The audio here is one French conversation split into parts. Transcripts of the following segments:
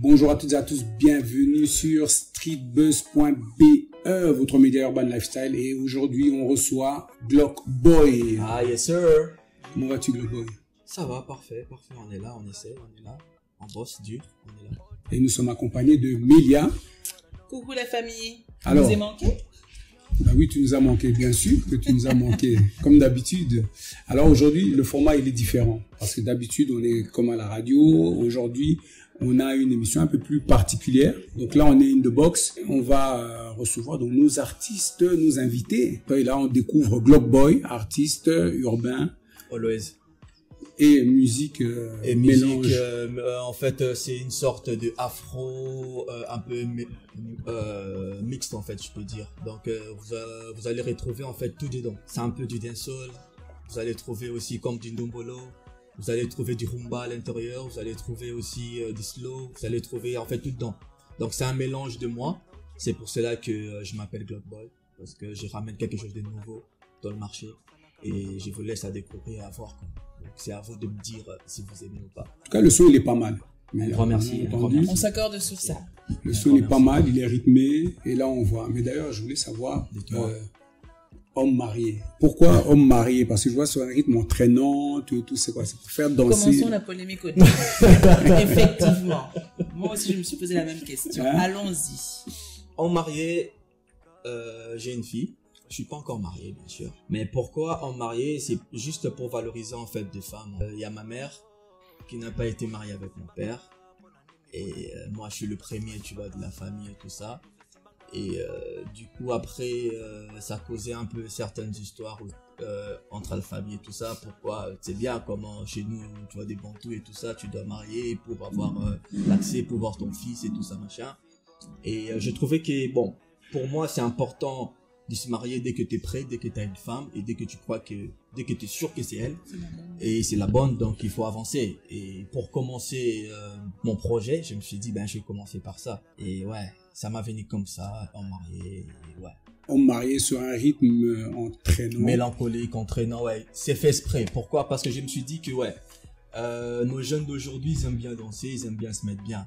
Bonjour à toutes et à tous, bienvenue sur streetbuzz.be, votre média urban lifestyle. Et aujourd'hui, on reçoit Glock Boy. Ah, yes sir. Comment vas-tu, Glock Boy? Ça va, parfait. On est là, on essaie, on est là. On bosse dur, on est là. Et nous sommes accompagnés de Mélia. Coucou la famille. Alors, vous avez manqué? Bah oui, tu nous as manqué, bien sûr que tu nous as manqué, comme d'habitude. Alors aujourd'hui, le format, il est différent. Parce que d'habitude, on est comme à la radio. Aujourd'hui, on a une émission un peu plus particulière. Donc là, on est in the box. On va recevoir donc nos artistes, nos invités. Et là, on découvre Glock Boy, artiste urbain. Always. Et musique Et mélange. musique, en fait, c'est une sorte de afro, un peu mixte, en fait, je peux dire. Donc, vous allez retrouver, en fait, tout dedans. C'est un peu du dancehall. Vous allez trouver aussi comme du ndombolo. Vous allez trouver du rumba à l'intérieur. Vous allez trouver aussi du slow. Vous allez trouver, en fait, tout dedans. Donc, c'est un mélange de moi. C'est pour cela que je m'appelle Glock Boy. Parce que je ramène quelque chose de nouveau dans le marché. Et je vous laisse à découvrir et à voir. Donc, c'est à vous de me dire si vous aimez ou pas. En tout cas, le son, il est pas mal. Un grand merci. On s'accorde sur ça. Le son est pas mal, il est rythmé. Et là, on voit. Mais d'ailleurs, je voulais savoir, homme marié. Pourquoi homme marié? Parce que je vois sur un rythme entraînant, tout c'est quoi? C'est pour faire danser. Commençons la polémique au début. Effectivement. Moi aussi, je me suis posé la même question. Hein? Allons-y. Homme marié, j'ai une fille. Je suis pas encore marié, bien sûr. Mais pourquoi homme marié? C'est juste pour valoriser en fait des femmes. Il y a ma mère qui n'a pas été mariée avec mon père. Et moi, je suis le premier, tu vois, de la famille et tout ça. Et du coup, après, ça causait un peu certaines histoires entre la famille et tout ça. Pourquoi? C'est bien comment chez nous, tu vois, des bantous et tout ça, tu dois marier pour avoir l'accès, pour voir ton fils et tout ça, machin. Et je trouvais que, bon, pour moi, c'est important de se marier dès que tu es prêt, dès que tu as une femme et dès que tu crois que, dès que tu es sûr que c'est elle et c'est la bonne, donc il faut avancer. Et pour commencer mon projet, je me suis dit, ben je vais commencer par ça. Et ouais, ça m'a venu comme ça, en marié, et ouais. Homme marié sur un rythme entraînant. Mélancolique, entraînant, ouais. C'est fait exprès. Pourquoi? Parce que je me suis dit que ouais, nos jeunes d'aujourd'hui, ils aiment bien danser, ils aiment bien se mettre bien.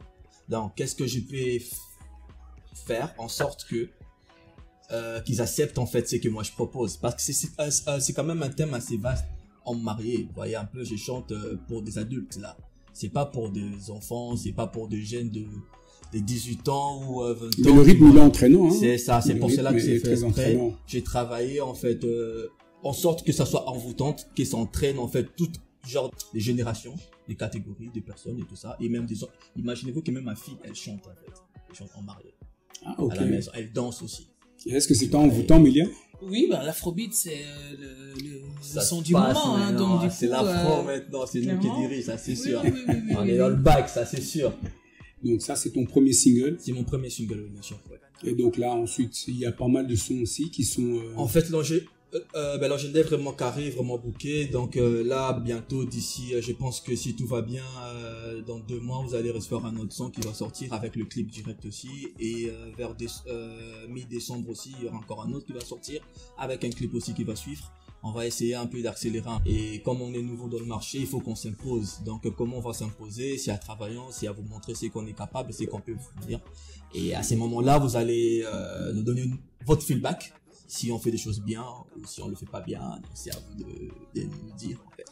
Donc, qu'est-ce que je peux faire en sorte que qu'ils acceptent en fait ce que moi je propose, parce que c'est quand même un thème assez vaste. En marié, vous voyez un peu, je chante pour des adultes là, c'est pas pour des enfants, c'est pas pour des jeunes de 18 ans ou 20 ans. Mais le rythme il est entraînant, hein. C'est ça, c'est Le pour cela que rythme c'est est fait très exprès. entraînant. J'ai travaillé en fait en sorte que ça soit envoûtante, que ça entraîne en fait tout genre des générations, des catégories, des personnes et tout ça, et même des gens. Imaginez-vous que même ma fille, elle chante en fait, elle chante en marié. Ah, ok. À la maison, elle danse aussi. Est-ce que c'est envoûtant, Mélia? Oui, ben, l'afrobeat, c'est le Ça son se du passe moment. Hein, maintenant, donc, du c'est coup, l'afro maintenant, c'est nous qui clairement. dirige, ça c'est Oui, sûr. oui, oui, oui, On oui, est dans oui. le bac, ça c'est sûr. Donc ça, c'est ton premier single. C'est mon premier single, oui, bien sûr. Ouais. Et donc là, ensuite, il y a pas mal de sons aussi qui sont... En fait, l'agenda est vraiment carré, vraiment booké. Donc là, bientôt, d'ici, je pense que si tout va bien, dans 2 mois, vous allez recevoir un autre son qui va sortir avec le clip direct aussi. Et vers mi-décembre aussi, il y aura encore un autre qui va sortir avec un clip aussi qui va suivre. On va essayer un peu d'accélérer. Et comme on est nouveau dans le marché, il faut qu'on s'impose. Donc comment on va s'imposer? C'est à travaillant, c'est à vous montrer ce qu'on est capable, ce qu'on peut vous dire. Et à ces moments-là, vous allez nous donner votre feedback. Si on fait des choses bien ou si on le fait pas bien, donc c'est à vous de nous dire en fait.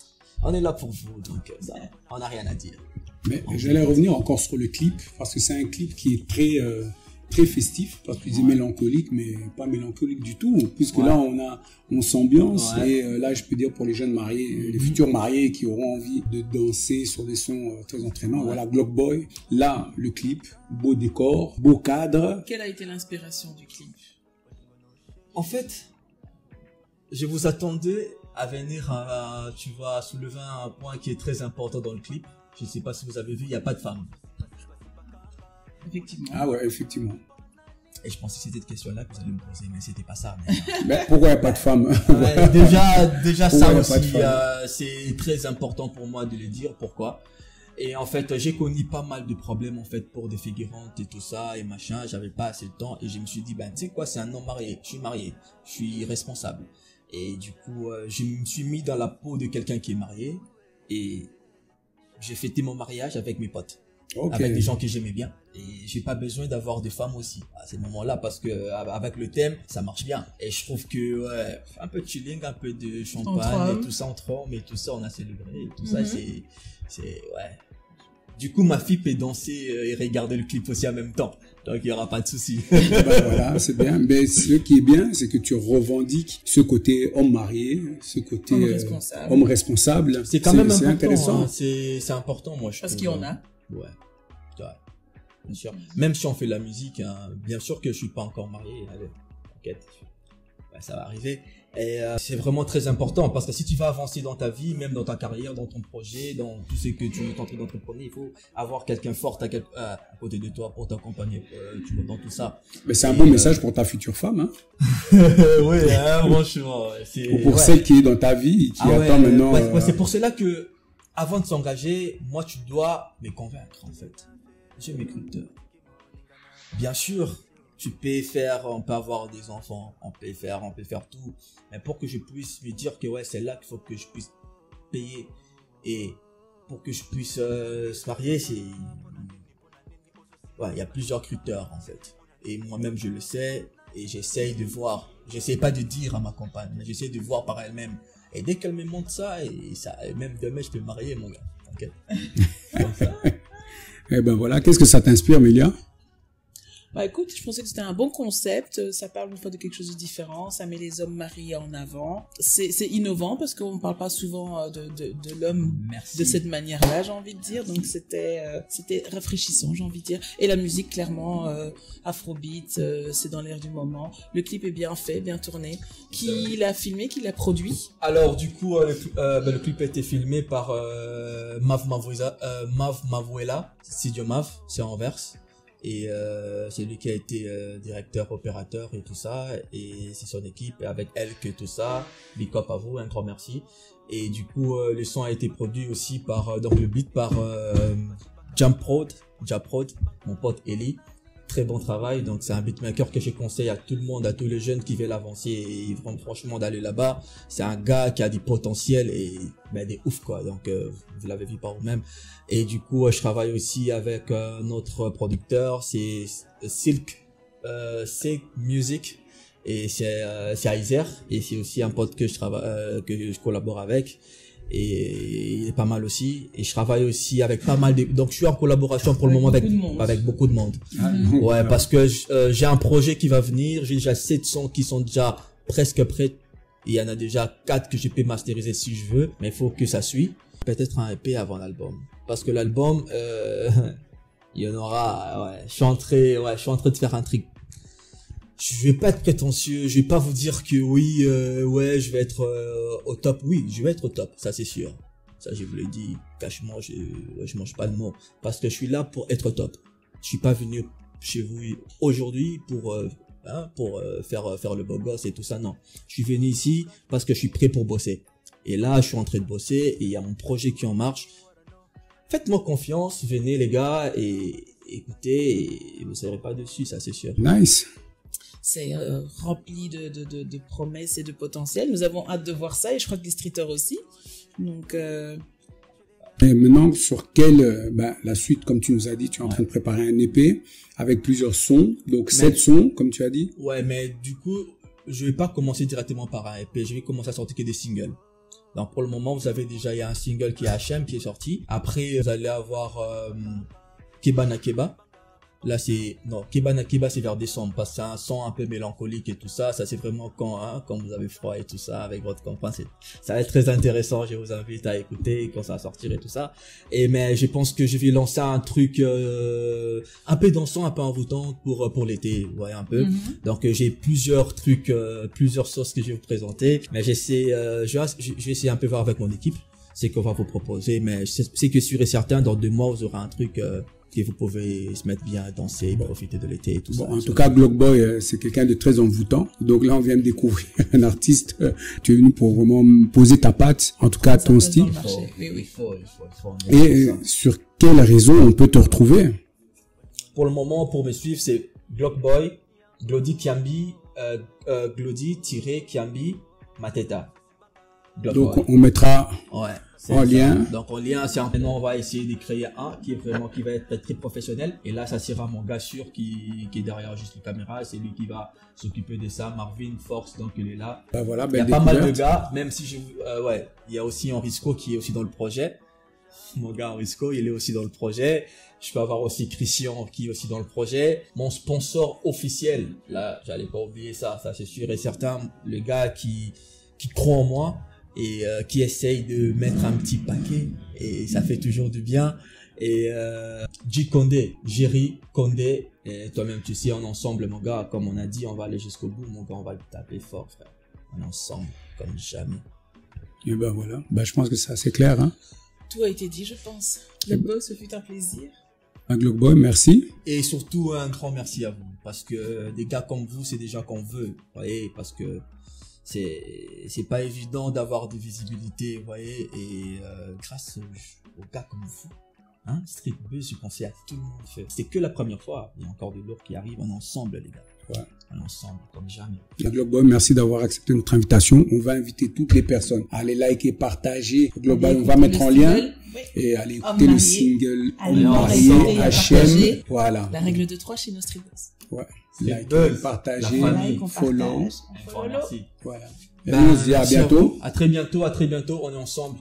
On est là pour vous, donc ça, on n'a rien à dire. Mais j'allais revenir encore sur le clip, parce que c'est un clip qui est très festif, parce que c'est mélancolique, mais pas mélancolique du tout, puisque là on s'ambiance, et là je peux dire pour les jeunes mariés, les futurs mariés qui auront envie de danser sur des sons très entraînants, voilà, Glock Boy, là le clip, beau décor, beau cadre. Quelle a été l'inspiration du clip? En fait, je vous attendais à venir, tu vois, soulever un point qui est très important dans le clip. Je ne sais pas si vous avez vu, il n'y a pas de femme. Effectivement. Ah ouais, effectivement. Et je pensais que c'était cette question-là que vous allez me poser, mais c'était pas ça. Mais pourquoi il n'y a pas de femme? Ouais, déjà ça Pourquoi y a aussi, pas de femme? c'est très important pour moi de le dire. Pourquoi? Et en fait, j'ai connu pas mal de problèmes en fait pour des figurantes et tout ça et machin. J'avais pas assez de temps et je me suis dit, ben tu sais quoi, c'est un homme marié. Je suis marié, je suis responsable. Et du coup, je me suis mis dans la peau de quelqu'un qui est marié et j'ai fêté mon mariage avec mes potes. Ok. avec des gens que j'aimais bien. Et j'ai pas besoin d'avoir des femmes aussi à ces moments-là parce que avec le thème, ça marche bien. Et je trouve que ouais, un peu de chilling, un peu de champagne, et tout ça entre hommes et tout ça, on a célébré. Et tout ça, c'est ouais. Du coup, ma fille peut danser et regarder le clip aussi en même temps. Donc, il y aura pas de souci. Bah, voilà, c'est bien. Mais ce qui est bien, c'est que tu revendiques ce côté homme marié, ce côté homme responsable. C'est quand même important. C'est intéressant. Hein. C'est important, moi, je Parce trouve. qu'il y en a. Ouais. Ouais. Bien sûr. Même si on fait de la musique, hein, bien sûr que je suis pas encore marié. Allez, t'inquiète. Ouais, ça va arriver. Et c'est vraiment très important parce que si tu vas avancer dans ta vie, même dans ta carrière, dans ton projet, dans tout ce que tu veux tenter d'entreprendre, il faut avoir quelqu'un fort à côté de toi pour t'accompagner tu vois, dans tout ça. Mais c'est un bon message pour ta future femme. Hein. Oui, hein, franchement. Ou pour celle qui est dans ta vie, qui attend maintenant. Ouais, c'est pour cela que avant de s'engager, moi, tu dois me convaincre en fait. J'ai mes critères. Bien sûr. On peut avoir des enfants, on peut faire tout. Mais pour que je puisse me dire que ouais, c'est là qu'il faut que je puisse payer. Et pour que je puisse se marier, ouais, il y a plusieurs critères en fait. Et moi-même, je le sais. Et j'essaye de voir. J'essaie pas de dire à ma compagne, mais j'essaie de voir par elle-même. Et dès qu'elle me montre ça, et même demain, je peux me marier, mon gars. T'inquiète. Comme ça. Eh ben voilà, qu'est-ce que ça t'inspire, Mélia? Bah écoute, je pensais que c'était un bon concept. Ça parle une fois de quelque chose de différent. Ça met les hommes mariés en avant. C'est innovant parce qu'on ne parle pas souvent de l'homme de cette manière-là, j'ai envie de dire. Donc c'était rafraîchissant, j'ai envie de dire. Et la musique, clairement, Afrobeat, c'est dans l'air du moment. Le clip est bien fait, bien tourné. Qui l'a filmé, qui l'a produit? Alors du coup, le clip a été filmé par Mav Mavuela, Studio Mav, c'est en Anvers. Et c'est lui qui a été directeur, opérateur et tout ça. Et c'est son équipe avec elle que tout ça. Big up à vous, un grand merci. Et du coup, le son a été produit aussi par, donc le beat par Japrod, mon pote Eli. Très bon travail. Donc c'est un beatmaker que je conseille à tout le monde, à tous les jeunes qui veulent avancer et franchement d'aller là-bas. C'est un gars qui a du potentiel et des ouf quoi. Donc vous l'avez vu par vous-même. Et du coup je travaille aussi avec notre producteur, c'est Silk Music et c'est Aizer et c'est aussi un pote que je collabore avec. Et il est pas mal aussi. Et je travaille aussi avec pas mal de... Donc je suis en collaboration pour le moment avec beaucoup de monde. Ouais, parce que j'ai un projet qui va venir. J'ai déjà 7 sons qui sont déjà presque prêts. Il y en a déjà 4 que je peux masteriser si je veux. Mais il faut que ça suive. Peut-être un EP avant l'album. Parce que l'album, il y en aura... Ouais, je suis en train de faire un truc. Je vais pas être prétentieux, je vais pas vous dire que oui, ouais, je vais être au top. Oui, je vais être au top, ça c'est sûr. Ça, je vous l'ai dit, cachement, je mange pas le mot. Parce que je suis là pour être top. Je suis pas venu chez vous aujourd'hui pour faire le beau gosse et tout ça, non. Je suis venu ici parce que je suis prêt pour bosser. Et là, je suis en train de bosser et il y a mon projet qui en marche. Faites-moi confiance, venez les gars et écoutez et vous serez pas dessus, ça c'est sûr. Nice. C'est rempli de promesses et de potentiel. Nous avons hâte de voir ça et je crois que les streeters aussi. Donc, Et maintenant, sur la suite, comme tu nous as dit, tu es en train de préparer un EP avec plusieurs sons. Donc, 7 sons, comme tu as dit. Ouais, mais du coup, je vais pas commencer directement par un EP. Je vais commencer à sortir que des singles. Donc, pour le moment, il y a un single qui est HM qui est sorti. Après, vous allez avoir Keba na Keba. Là, Keba na Keba, c'est vers décembre, parce que c'est un son un peu mélancolique et tout ça. Ça, c'est vraiment quand vous avez froid et tout ça, avec votre compagne. Ça va être très intéressant. Je vous invite à écouter quand ça va sortir et tout ça. Mais je pense que je vais lancer un truc, un peu dansant, un peu envoûtant pour l'été. Vous voyez un peu. Donc, j'ai plusieurs trucs, plusieurs sauces que je vais vous présenter. Mais je vais essayer un peu voir avec mon équipe. C'est qu'on va vous proposer. Mais c'est que sûr et certain, dans 2 mois, vous aurez un truc, que vous pouvez se mettre bien à danser, profiter de l'été et tout ça. En tout cas, Glockboy, c'est quelqu'un de très envoûtant. Donc là, on vient de découvrir un artiste. Tu es venu pour vraiment poser ta patte, en tout cas ton style. Il faut. Et sur quel réseau on peut te retrouver? Pour le moment, pour me suivre, c'est Glockboy, Glody Kiambi, Glody-Kiambi Mateta. Globe Donc, Boy. on mettra Ouais. C'est en ça. lien. Donc en lien, c'est maintenant on va essayer de créer un qui va être très professionnel. Et là, ça sera mon gars sûr qui est derrière juste la caméra. C'est lui qui va s'occuper de ça. Marvin Force, donc il est là. Ben voilà, Il y a belle pas mal de découverte. gars, même si ouais, il y a aussi Henrisco qui est aussi dans le projet. Mon gars Henrisco, il est aussi dans le projet. Je peux avoir aussi Christian qui est aussi dans le projet. Mon sponsor officiel, là, j'allais pas oublier ça c'est sûr et certain. Le gars qui croit en moi et qui essaye de mettre un petit paquet et ça fait toujours du bien. Et Jerry Condé, et toi-même tu sais, en ensemble mon gars, comme on a dit, on va aller jusqu'au bout mon gars, on va le taper fort frère, en ensemble comme jamais. Et ben voilà, ben, je pense que c'est assez clair. Hein. Tout a été dit, je pense. Le boss, ce fut un plaisir. Un Globe Boy, merci. Et surtout un grand merci à vous, parce que des gars comme vous, c'est déjà qu'on veut, vous voyez, parce que c'est pas évident d'avoir de visibilité, vous voyez, et grâce aux gars comme vous, hein, Street Buzz, j'ai pensé à tout le monde. C'est que la première fois, il y a encore des lourds qui arrivent en ensemble, les gars. Ouais. En ensemble, comme jamais. Le Globe Boy, merci d'avoir accepté notre invitation. On va inviter toutes les personnes à aller liker, partager. Le Globe Boy, on va mettre en lien et aller écouter le single Homme marié, marié, HM. Voilà. La règle de 3 chez nos Street Buzz. Ouais. Street Like, Buzz, partager, la famille, on follow. partage, on Enfin, follow. merci. Voilà. Et nous, on se dit à merci bientôt. vous. À très bientôt, on est ensemble.